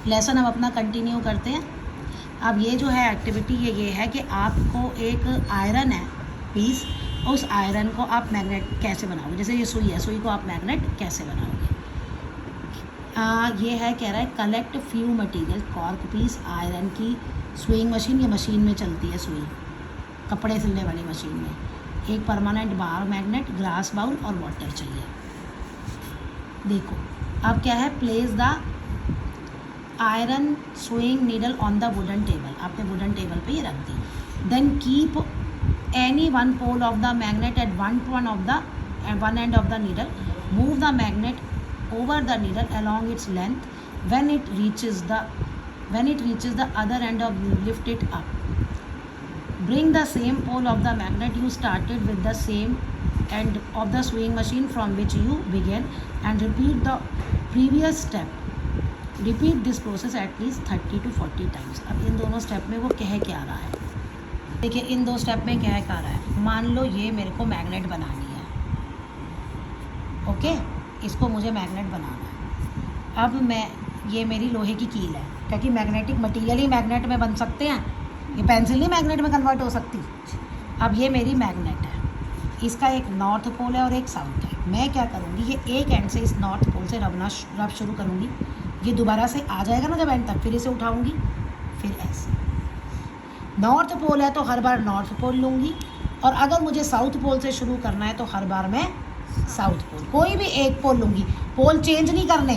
Lesson हम अपना continue करते हैं। अब ये जो है एक्टिविटी ये है कि आपको एक आयरन है पीस, उस आयरन को आप मैग्नेट कैसे बनाओगे। जैसे ये सुई है, सुई को आप मैग्नेट कैसे बनाओगे। ये है, कह रहा है collect few material, cork piece, iron की स्विंग मशीन, ये मशीन में चलती है सुई, कपड़े सिलने वाली मशीन में, एक permanent bar magnet, glass bowl और वाटर चाहिए। देखो अब क्या है, place the iron swing needle on the wooden table, आपने वुडन टेबल पे ये रख दी। Then keep any one pole of the magnet at one end of the needle, move the magnet over the needle along its length. When it reaches the other end of, lift it up. Bring the same pole of the magnet you started with the same end of the sewing machine from which you began and repeat the previous step. Repeat this process at least 30 to 40 times. अब इन दोनों step में वो कह क्या रहा है, देखिए इन दो स्टेप में क्या रहा है। मान लो ये मेरे को मैग्नेट बनानी है, ओके, इसको मुझे मैग्नेट बनाना है। अब मैं, ये मेरी लोहे की कील है, क्योंकि मैग्नेटिक मटेरियल ही मैग्नेट में बन सकते हैं, ये पेंसिल ही मैग्नेट में कन्वर्ट हो सकती। अब ये मेरी मैग्नेट है, इसका एक नॉर्थ पोल है और एक साउथ है। मैं क्या करूँगी, ये एक एंड से इस नॉर्थ पोल से रब शुरू करूँगी, ये दोबारा से आ जाएगा ना जब एंड तक, फिर इसे उठाऊँगी, फिर ऐसे। नॉर्थ पोल है तो हर बार नॉर्थ पोल लूँगी, और अगर मुझे साउथ पोल से शुरू करना है तो हर बार मैं साउथ पोल, कोई भी एक पोल लूँगी, पोल चेंज नहीं करने,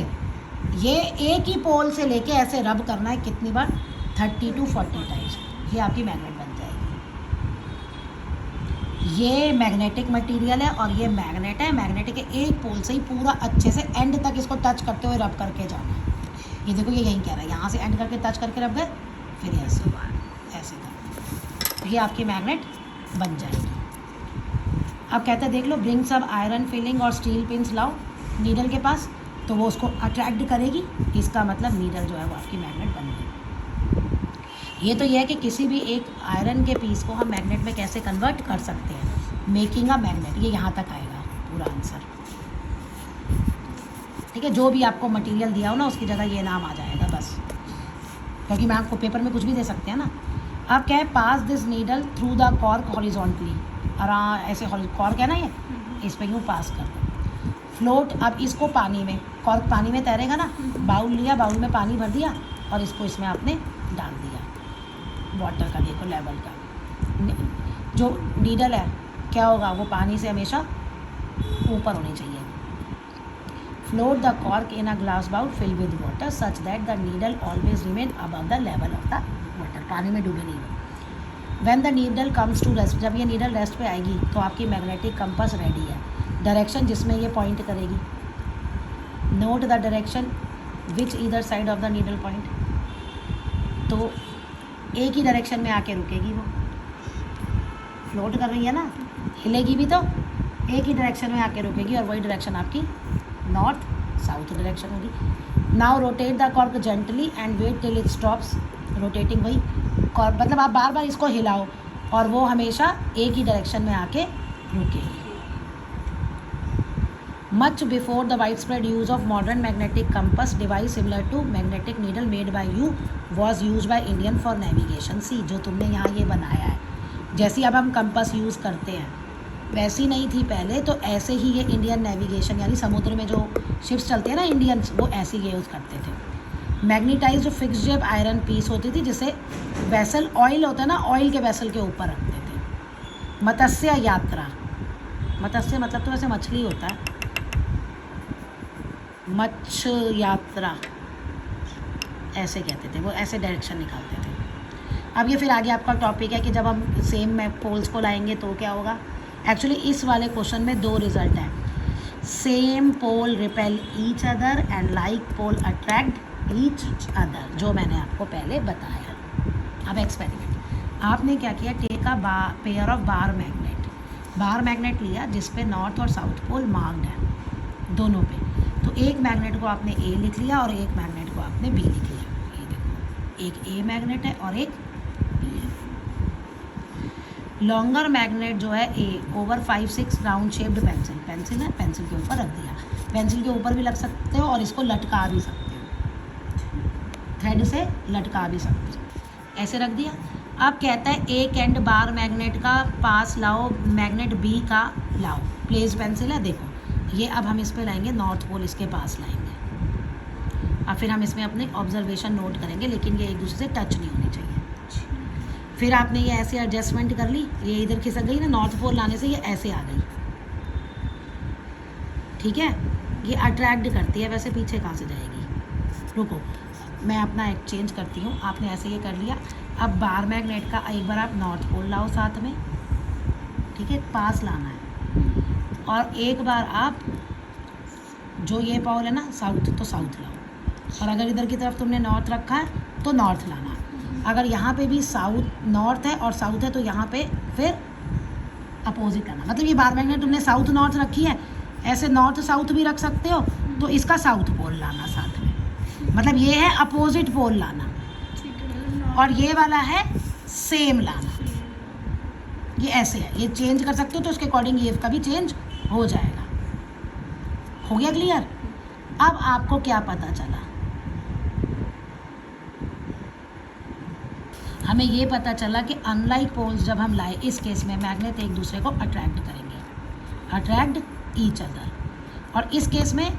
ये एक ही पोल से लेके ऐसे रब करना है। कितनी बार, 30 to 40 टाइम्स। ये आपकी मैग्नेट बन जाएगी। ये मैग्नेटिक मटेरियल है और ये मैग्नेट है, मैग्नेट के एक पोल से ही पूरा अच्छे से एंड तक इसको टच करते हुए रब करके जाना है। ये देखो ये यहीं कह रहा है, यहाँ से एंड करके टच करके रब गए, फिर ऐसे ऐसे कर, ये आपकी मैग्नेट बन जाएगी। अब कहते हैं देख लो, ब्रिंग सब आयरन फिलिंग और स्टील पिंस लाओ नीडल के पास, तो वो उसको अट्रैक्ट करेगी, इसका मतलब नीडल जो है वो आपकी मैग्नेट बन गई। ये तो यह है कि किसी भी एक आयरन के पीस को हम मैग्नेट में कैसे कन्वर्ट कर सकते हैं, मेकिंग अ मैग्नेट। ये यहाँ तक आएगा पूरा आंसर, ठीक है। जो भी आपको मटेरियल दिया हो ना उसकी जगह ये नाम आ जाएगा बस, क्योंकि मैं आपको पेपर में कुछ भी दे सकते हैं ना। अब क्या है, pass this needle through the cork horizontally, और ऐसे कॉर्क है ना ये, इस पर यूँ पास कर दो। फ्लोट, अब इसको पानी में, कॉर्क पानी में तैरेगा ना, बाउल लिया, बाउल में पानी भर दिया और इसको इसमें आपने डाल दिया, वाटर का देखो लेवल का। जो नीडल है क्या होगा, वो पानी से हमेशा ऊपर होनी चाहिए। Float the cork in a glass bowl fill with water such that the needle always remain above the level of the water, पानी में डूबे नहीं हो। When the needle comes to rest, जब ये नीडल रेस्ट पे आएगी तो आपकी मैग्नेटिक कंपास रेडी है। डायरेक्शन जिसमें ये पॉइंट करेगी, note the direction which either side of the needle point, तो एक ही डायरेक्शन में आके रुकेगी वो, फ्लोट कर रही है ना, हिलेगी भी तो एक ही डायरेक्शन में आके रुकेगी, और वही डायरेक्शन आपकी नॉर्थ साउथ डायरेक्शन होगी। Now rotate the cork gently and wait till it stops rotating, वही कॉर्क, मतलब आप बार बार इसको हिलाओ और वो हमेशा एक ही डायरेक्शन में आके रुकेगी। Much before the wide spread use of modern magnetic compass device similar to magnetic needle made by you was use by Indian for navigation. See, जो तुमने यहाँ ये बनाया है, जैसे अब हम कंपास यूज़ करते हैं वैसी नहीं थी पहले, तो ऐसे ही ये इंडियन नेविगेशन, यानी समुद्र में जो शिप्स चलते हैं ना इंडियंस, वो ऐसे ही यूज़ करते थे। मैग्नेटाइज्ड फिक्स जेब आयरन पीस होती थी, जिसे वेसल ऑयल होता है ना, ऑयल के वेसल के ऊपर रखते थे। मत्स्य यात्रा, मत्स्य मतलब तो वैसे मछली होता है, मत्स्य यात्रा ऐसे कहते थे वो, ऐसे डायरेक्शन निकालते थे। अब ये फिर आगे आपका टॉपिक है कि जब हम सेम में पोल्स को लाएंगे तो क्या होगा। एक्चुअली इस वाले क्वेश्चन में दो रिजल्ट हैं, same pole repel each other and like pole attract each other, जो मैंने आपको पहले बताया। अब एक्सपेरिमेंट, आपने क्या किया, take a pair of bar magnet लिया जिस पे नॉर्थ और साउथ पोल मार्क्ड है दोनों पे, तो एक मैग्नेट को आपने ए लिख लिया और एक मैग्नेट को आपने बी लिख लिया। ये देखो, एक ए मैग्नेट है और एक बी है। लॉन्गर मैग्नेट जो है ए ओवर 5-6 राउंड शेप्ड पेंसिल है, पेंसिल के ऊपर रख दिया। पेंसिल के ऊपर भी लग सकते हो और इसको लटका भी सकते हो। थ्रेड से लटका भी सकते हो। ऐसे रख दिया। अब कहता है एक एंड बार मैग्नेट का पास लाओ, मैग्नेट बी का लाओ। प्लेस पेंसिल है, देखो ये अब हम इस पे लाएंगे, नॉर्थ पोल इसके पास लाएंगे। अब फिर हम इसमें अपने ऑब्जर्वेशन नोट करेंगे, लेकिन ये एक दूसरे से टच नहीं होनी चाहिए। फिर आपने ये ऐसे एडजस्टमेंट कर ली, ये इधर खिसक गई ना, नॉर्थ पोल लाने से ये ऐसे आ गई, ठीक है। ये अट्रैक्ट करती है, वैसे पीछे कहाँ से जाएगी। रुको मैं अपना एक चेंज करती हूँ। आपने ऐसे ये कर लिया। अब बार मैग्नेट का एक बार आप नॉर्थ पोल लाओ साथ में, ठीक है, पास लाना है। और एक बार आप जो ये पोल है ना साउथ, तो साउथ लाओ। और अगर इधर की तरफ तुमने नॉर्थ रखा है तो नॉर्थ लाना। अगर यहाँ पे भी साउथ नॉर्थ है और साउथ है तो यहाँ पे फिर अपोजिट करना। मतलब ये बार मैग्नेट तुमने साउथ नॉर्थ रखी है, ऐसे नॉर्थ साउथ भी रख सकते हो, तो इसका साउथ पोल लाना साथ में। मतलब ये है अपोजिट पोल लाना, और ये वाला है सेम लाना। ये ऐसे है, ये चेंज कर सकते हो तो उसके अकॉर्डिंग ये का भी चेंज हो जाएगा। हो गया क्लियर। अब आपको क्या पता चला, हमें ये पता चला कि अनलाइक पोल्स जब हम लाए, इस केस में मैग्नेट एक दूसरे को अट्रैक्ट करेंगे, अट्रैक्ट ईच अदर, और इस केस में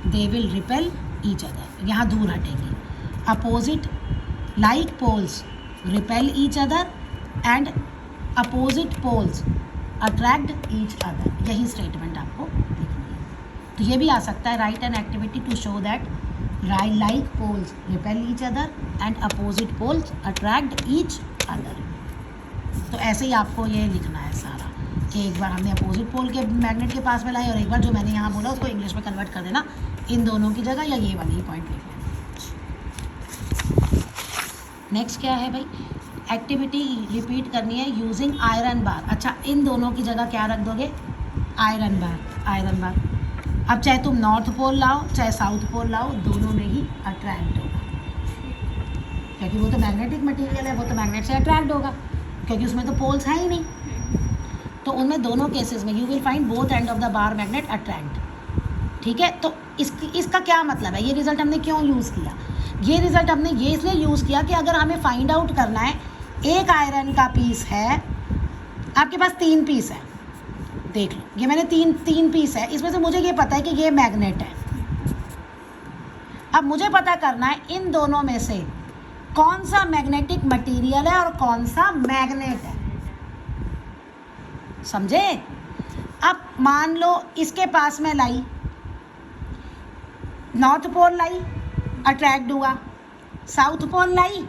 they will repel each other, यहाँ दूर हटेंगे। Opposite like poles repel each other and opposite poles attract each other. यही स्टेटमेंट आपको लिखनी है। तो ये भी आ सकता है, write an activity to show that like poles repel each other and opposite poles attract each other। तो ऐसे ही आपको ये लिखना है सारा, कि एक बार हमने अपोजिट पोल के मैग्नेट के पास में लाए, और एक बार जो मैंने यहाँ बोला उसको इंग्लिश में कन्वर्ट कर देना इन दोनों की जगह, या ये वाली पॉइंट लिख लेना। नेक्स्ट क्या है भाई, एक्टिविटी रिपीट करनी है यूजिंग आयरन बार। अच्छा, इन दोनों की जगह क्या रख दोगे, आयरन बार। आयरन बार अब चाहे तुम नॉर्थ पोल लाओ चाहे साउथ पोल लाओ, दोनों में ही अट्रैक्ट होगा, क्योंकि वो तो मैग्नेटिक मटेरियल है, वो तो मैग्नेट से अट्रैक्ट होगा, क्योंकि उसमें तो पोल्स हैं ही नहीं। तो उनमें दोनों केसेस में you will find both and of the bar magnet attract. ठीक है, तो इसका क्या मतलब है, ये रिजल्ट हमने क्यों यूज़ किया। ये रिजल्ट हमने ये इसलिए यूज़ किया कि अगर हमें फाइंड आउट करना है, एक आयरन का पीस है, आपके पास 3 पीस है, देख लो ये मैंने तीन पीस है, इसमें से मुझे ये पता है कि ये मैग्नेट है। अब मुझे पता करना है इन दोनों में से कौन सा मैग्नेटिक मटेरियल है और कौन सा मैग्नेट है, समझे। अब मान लो इसके पास में लाई, नॉर्थ पोल लाई, अट्रैक्ट हुआ, साउथ पोल लाई,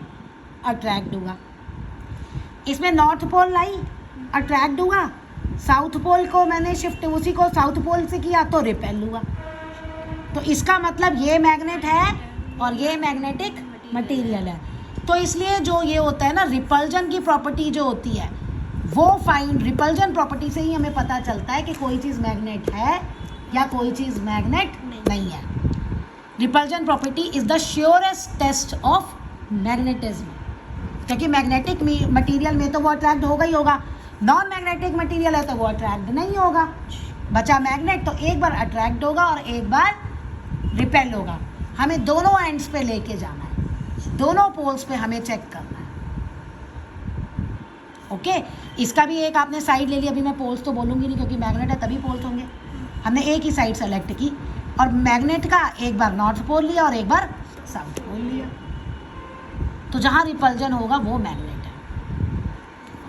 अट्रैक्ट हुआ। इसमें नॉर्थ पोल लाई, अट्रैक्ट हुआ, साउथ पोल को मैंने शिफ्ट उसी को साउथ पोल से किया तो रिपेल हुआ। तो इसका मतलब ये मैग्नेट है और ये मैग्नेटिक मटेरियल है। तो इसलिए जो ये होता है ना, रिपल्जन की प्रॉपर्टी जो होती है वो रिपल्जन प्रॉपर्टी से ही हमें पता चलता है कि कोई चीज़ मैग्नेट है या कोई चीज़ मैग्नेट नहीं है। Repulsion property is the surest test of magnetism, क्योंकि मैग्नेटिक मटेरियल में तो वो अट्रैक्ट होगा ही होगा, नॉन मैग्नेटिक मटेरियल है तो वो अट्रैक्ट नहीं होगा। बचा मैग्नेट, तो एक बार अट्रैक्ट होगा और एक बार रिपेल होगा। हमें दोनों एंड्स पे लेके जाना है, दोनों पोल्स पे हमें चेक करना है। ओके, इसका भी एक आपने साइड ले ली। अभी मैं पोल्स तो बोलूँगी नहीं क्योंकि मैग्नेट है तभी पोल्स होंगे। हमने एक ही साइड सेलेक्ट की और मैग्नेट का एक बार नॉर्थ पोल लिया और एक बार साउथ पोल लिया, तो जहाँ रिपल्जन होगा वो मैग्नेट है।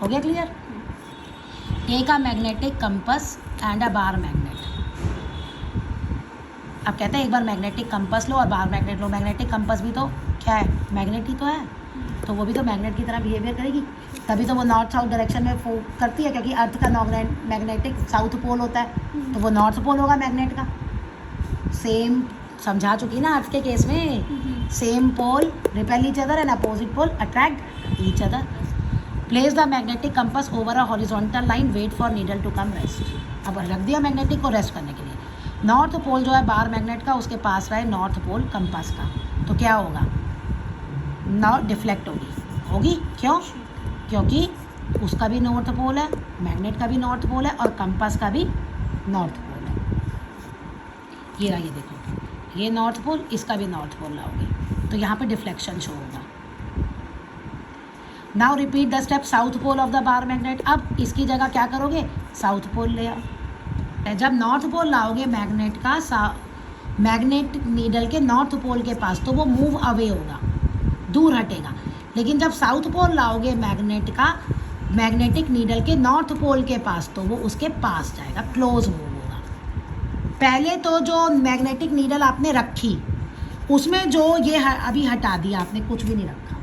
हो गया clear. Take a magnetic compass and a bar magnet. अब कहते हैं एक बार मैग्नेटिक कंपस लो और बार मैग्नेट लो। मैग्नेटिक कंपस भी तो क्या है, मैग्नेट ही तो है, तो वो भी तो मैग्नेट की तरह बिहेवियर करेगी, तभी तो वो नॉर्थ साउथ डायरेक्शन में करती है, क्योंकि अर्थ का मैग्नेटिक साउथ पोल होता है, तो वो नॉर्थ पोल होगा मैग्नेट का। सेम समझा चुकी ना अर्थ के केस में, same pole repel each other and opposite pole attract each other. Place the magnetic compass over a horizontal line, wait for needle to come rest. अब रख दिया मैग्नेटिक को रेस्ट करने के लिए। नॉर्थ पोल जो है बार मैग्नेट का, उसके पास रहे नॉर्थ पोल कंपास का, तो क्या होगा, नॉर्थ डिफ्लेक्ट होगी। क्यों, क्योंकि उसका भी नॉर्थ पोल है, मैग्नेट का भी नॉर्थ पोल है और कंपास का भी नॉर्थ पोल है। ये रहा, ये देखो, ये नॉर्थ पोल, इसका भी नॉर्थ पोल लाओगे तो यहाँ पे डिफ्लेक्शन शो होगा। Now repeat the step south pole of the bar magnet. अब इसकी जगह क्या करोगे, साउथ पोल ले आओ। जब नॉर्थ पोल लाओगे मैग्नेट का, मैग्नेट नीडल के नॉर्थ पोल के पास, तो वो मूव अवे होगा, दूर हटेगा। लेकिन जब साउथ पोल लाओगे मैग्नेट का, मैग्नेटिक नीडल के नॉर्थ पोल के पास, तो वो उसके पास जाएगा, क्लोज मूव होगा। पहले तो जो मैग्नेटिक नीडल आपने रखी, उसमें जो ये अभी हटा दिया आपने, कुछ भी नहीं रखा,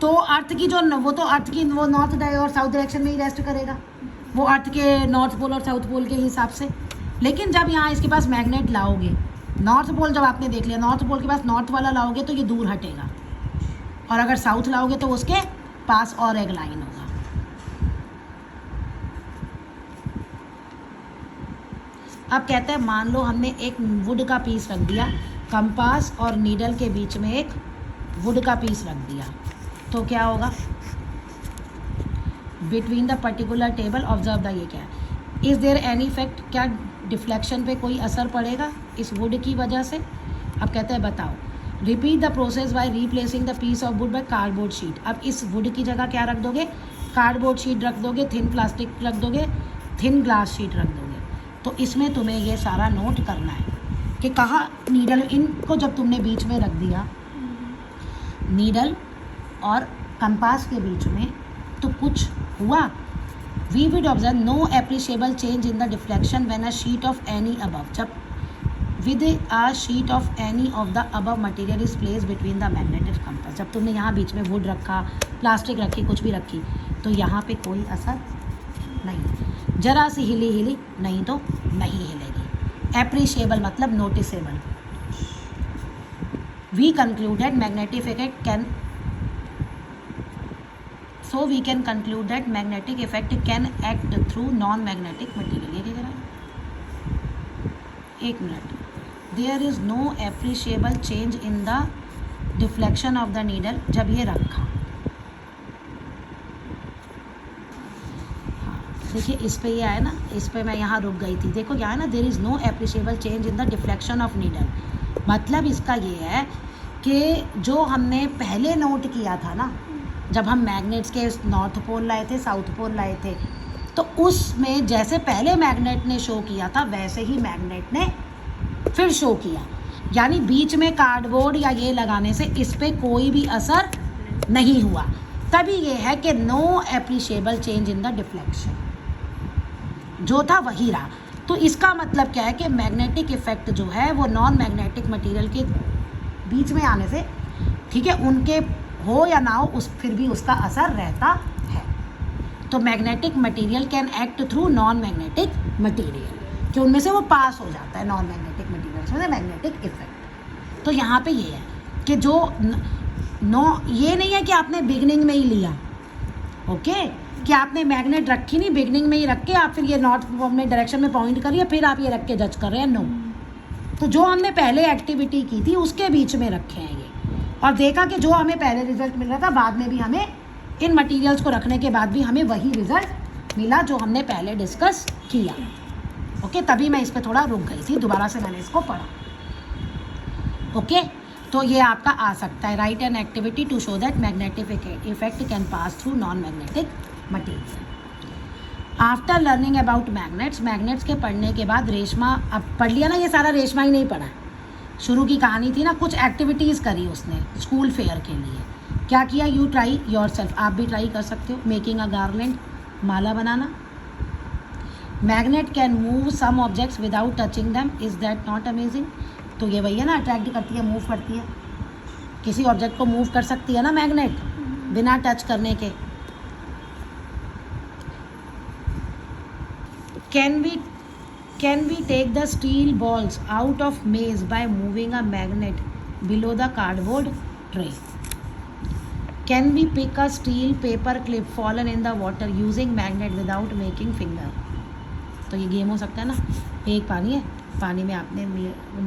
तो अर्थ की जो वो तो अर्थ की वो नॉर्थ और साउथ डायरेक्शन में ही रेस्ट करेगा, वो अर्थ के नॉर्थ पोल और साउथ पोल के हिसाब से। लेकिन जब यहाँ इसके पास मैग्नेट लाओगे, नॉर्थ पोल जब आपने देख लिया, नॉर्थ पोल के पास नॉर्थ वाला लाओगे तो ये दूर हटेगा, और अगर साउथ लाओगे तो उसके पास और एक लाइन होगा। अब कहते हैं मान लो हमने एक वुड का पीस रख दिया, कंपास और नीडल के बीच में एक वुड का पीस रख दिया, तो क्या होगा, between the particular table observe the, ये क्या है, इज़ देयर एनी इफेक्ट, क्या डिफ्लेक्शन पे कोई असर पड़ेगा इस वुड की वजह से। अब कहते हैं बताओ। Repeat the process by replacing the piece of wood by cardboard sheet. अब इस वुड की जगह क्या रख दोगे, कार्डबोर्ड शीट रख दोगे, थिन प्लास्टिक रख दोगे, थिन ग्लास शीट रख दोगे। तो इसमें तुम्हें ये सारा नोट करना है कि कहाँ नीडल, इनको जब तुमने बीच में रख दिया, नीडल और कंपास के बीच में, तो कुछ हुआ। We would observe no appreciable change in the deflection when a sheet of any above, जब with a sheet of any of the above material is place between the magnet and compass. जब तुमने यहाँ बीच में would रखा, plastic रखी, कुछ भी रखी, तो यहाँ पे कोई असर नहीं, जरा सी हिली नहीं तो नहीं हिलेगी। एप्रिशिएबल मतलब noticeable. We concluded magnetic effect can, so we can conclude that magnetic effect can act through non-magnetic material। ये क्या है, एक minute, there is no appreciable change in the deflection of the needle, जब ये रखा, हाँ देखिए इस पे ये आया ना, इस पे मैं यहाँ रुक गई थी, देखो क्या है ना, there is no appreciable change in the deflection of needle। मतलब इसका ये है कि जो हमने पहले नोट किया था ना, जब हम मैग्नेट्स के नॉर्थ पोल लाए थे, साउथ पोल लाए थे, तो उसमें जैसे पहले मैग्नेट ने शो किया था, वैसे ही मैग्नेट ने फिर शो किया। यानी बीच में कार्डबोर्ड या ये लगाने से इस पे कोई भी असर नहीं हुआ। तभी ये है कि no appreciable change in the deflection, जो था वही रहा। तो इसका मतलब क्या है कि मैग्नेटिक इफेक्ट जो है वो नॉन मैग्नेटिक मटेरियल के बीच में आने से, ठीक है, उनके हो या ना हो, उस फिर भी उसका असर रहता है। तो magnetic material can act through non magnetic material, कि उनमें से वो पास हो जाता है नॉन मैग्नेटिक मटेरियल में मैग्नेटिक इफेक्ट। तो यहाँ पे ये है कि जो ये नहीं है कि आपने बिगनिंग में ही लिया, ओके, कि आपने मैग्नेट रखी नहीं, बिगनिंग में ही रख के आप फिर ये नॉर्थ में डायरेक्शन में पॉइंट करिए, फिर आप ये रख के जज कर रहे हैं, नो। तो जो हमने पहले एक्टिविटी की थी उसके बीच में रखे हैं ये, और देखा कि जो हमें पहले रिजल्ट मिल रहा था, बाद में भी हमें इन मटेरियल्स को रखने के बाद भी हमें वही रिजल्ट मिला जो हमने पहले डिस्कस किया, ओके। तभी मैं इस पर थोड़ा रुक गई थी, दोबारा से मैंने इसको पढ़ा, ओके। तो ये आपका आ सकता है, write an activity to show that magnetic effect can pass through non magnetic material. After learning about magnets के पढ़ने के बाद रेशमा, अब पढ़ लिया ना, ये सारा रेशमा ही नहीं पढ़ा है, शुरू की कहानी थी ना, कुछ एक्टिविटीज़ करी उसने स्कूल फेयर के लिए। क्या किया, यू ट्राई योर सेल्फ, आप भी ट्राई कर सकते हो। मेकिंग अ गार्लैंड, माला बनाना। Magnet can move some objects without touching them, is that not amazing. तो ये वही है ना, अट्रैक्ट करती है, मूव करती है, किसी ऑब्जेक्ट को मूव कर सकती है ना मैग्नेट बिना टच करने के। Can we take the steel balls out of maze by moving a magnet below the cardboard tray? Can we pick a steel paper clip fallen in the water using magnet without making finger? तो ये game हो सकता है ना, एक पानी है, पानी में आपने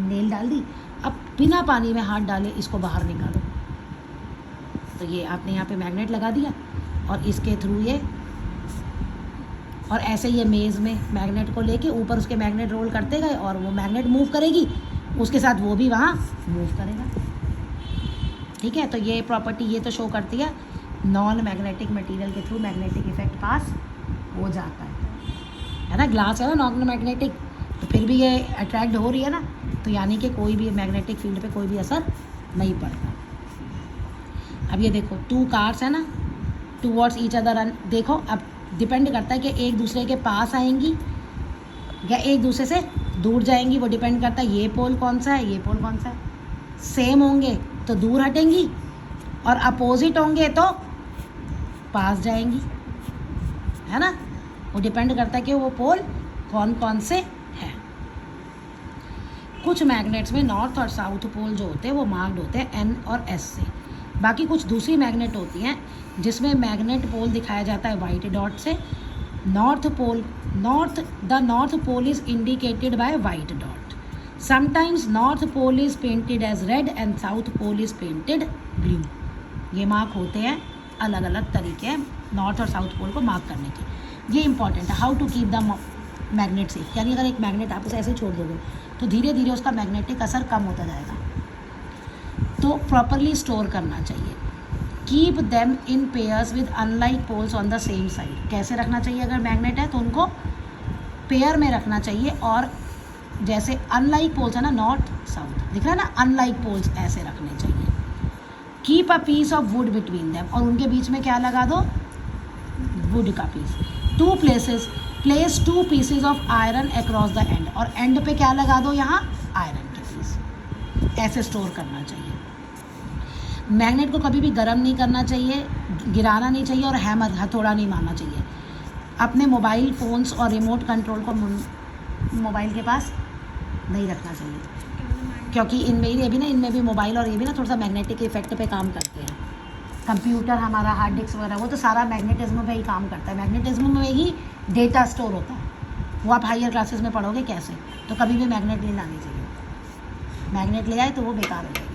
नेल डाल दी, अब बिना पानी में हाथ डाले इसको बाहर निकालो, तो ये आपने यहाँ पे मैग्नेट लगा दिया और इसके थ्रू ये, और ऐसे ये मेज़ में मैग्नेट को लेके ऊपर उसके मैग्नेट रोल करते गए और वो मैग्नेट मूव करेगी, उसके साथ वो भी वहाँ मूव करेगा। ठीक है, तो ये प्रॉपर्टी ये तो शो करती है नॉन मैग्नेटिक मटेरियल के थ्रू मैग्नेटिक इफेक्ट पास हो जाता है ना। ग्लास है ना नॉन मैग्नेटिक, तो फिर भी ये अट्रैक्ट हो रही है ना, तो यानी कि कोई भी मैग्नेटिक फील्ड पे कोई भी असर नहीं पड़ता। अब ये देखो 2 कार्स है ना, टूवर्ड्स ईच अदर रन। देखो अब डिपेंड करता है कि एक दूसरे के पास आएंगी या एक दूसरे से दूर जाएंगी, वो डिपेंड करता है ये पोल कौन सा है, ये पोल कौन सा है। सेम होंगे तो दूर हटेंगी और अपोजिट होंगे तो पास जाएंगी, है ना। वो डिपेंड करता है कि वो पोल कौन कौन से हैं। कुछ मैग्नेट्स में नॉर्थ और साउथ पोल जो होते हैं वो मार्क्ड होते हैं N और S से। बाकी कुछ दूसरी मैग्नेट होती हैं जिसमें मैग्नेट पोल दिखाया जाता है वाइट डॉट से। North pole is indicated by white dot. Sometimes north pole is painted as red and south pole is painted blue. ये मार्क होते हैं, अलग अलग तरीके हैं नॉर्थ और साउथ पोल को मार्क करने के। ये इंपॉर्टेंट है, how to keep the magnet safe. यानी अगर एक मैग्नेट आप उसे ऐसे छोड़ दोगे तो धीरे धीरे उसका मैग्नेटिक असर कम होता जाएगा। तो प्रॉपरली स्टोर करना चाहिए। Keep them in pairs with unlike poles on the same side. कैसे रखना चाहिए, अगर मैग्नेट है तो उनको पेयर में रखना चाहिए, और जैसे अनलाइक पोल्स है ना नॉर्थ साउथ दिख रहा है ना, अनलाइक पोल्स ऐसे रखने चाहिए। Keep a piece of wood between them, और उनके बीच में क्या लगा दो, वुड का piece. 2 places place 2 pieces of iron across the end, और एंड पे क्या लगा दो, यहाँ आयरन के पीस। ऐसे स्टोर करना चाहिए। मैग्नेट को कभी भी गर्म नहीं करना चाहिए, गिराना नहीं चाहिए, और हैमर हथौड़ा नहीं मारना चाहिए। अपने मोबाइल फ़ोन्स और रिमोट कंट्रोल को मोबाइल के पास नहीं रखना चाहिए, क्योंकि इनमें भी मोबाइल और ये भी ना थोड़ा सा मैग्नेटिक इफेक्ट पे काम करते हैं। कंप्यूटर हमारा हार्ड डिस्क वगैरह वो तो सारा मैग्नेटिज्म पे ही काम करता है, मैग्नेटिज्म में ही डेटा स्टोर होता है। वो आप हायर क्लासेस में पढ़ोगे कैसे, तो कभी भी मैग्नेट नहीं लानी चाहिए। मैग्नेट ले आए तो वो बेकार हो जाएगी।